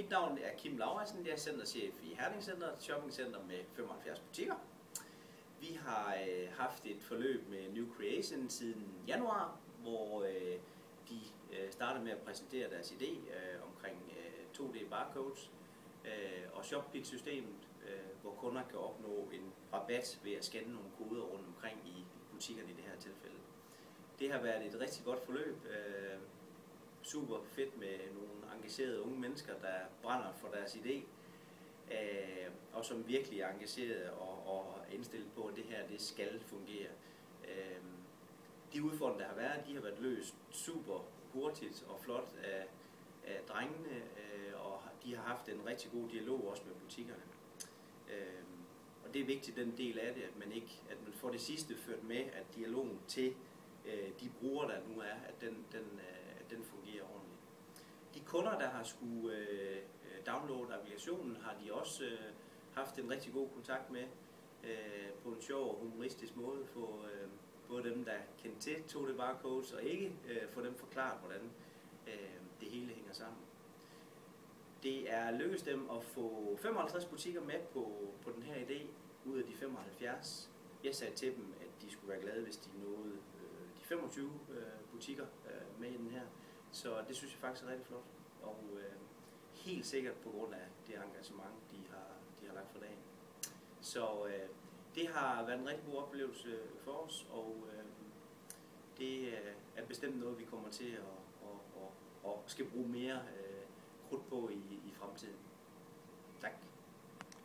Mit navn er Kim Lauritsen, jeg er centerchef i Herning Center, et shoppingcenter med 75 butikker. Vi har haft et forløb med New Creation siden januar, hvor de startede med at præsentere deres idé omkring 2D barcodes og ShopPit-systemet, hvor kunder kan opnå en rabat ved at scanne nogle koder rundt omkring i butikkerne i det her tilfælde. Det har været et rigtig godt forløb. Super fedt med nogle engagerede unge mennesker, der brænder for deres idé, og som virkelig er engagerede og indstillet på, at det her det skal fungere. De udfordringer, der har været, de har været løst super hurtigt og flot af drengene, og de har haft en rigtig god dialog også med butikkerne. Og det er vigtigt, den del af det, at man får det sidste ført med, at dialogen til de brugere, der nu er, at den fungerer ordentligt. De kunder, der har skulle downloade applikationen, har de også haft en rigtig god kontakt med på en sjov og humoristisk måde for både dem, der kendte til 2D barcodes, og ikke for dem forklaret, hvordan det hele hænger sammen. Det er lykkedes dem at få 55 butikker med på den her idé ud af de 75. Jeg sagde til dem, at de skulle være glade, hvis de nåede de 25 butikker med i den her. Så det synes jeg faktisk er rigtig flot. Og helt sikkert på grund af det engagement, de har lagt for dagen. Så det har været en rigtig god oplevelse for os, og det er bestemt noget, vi kommer til at skal bruge mere krudt på i fremtiden.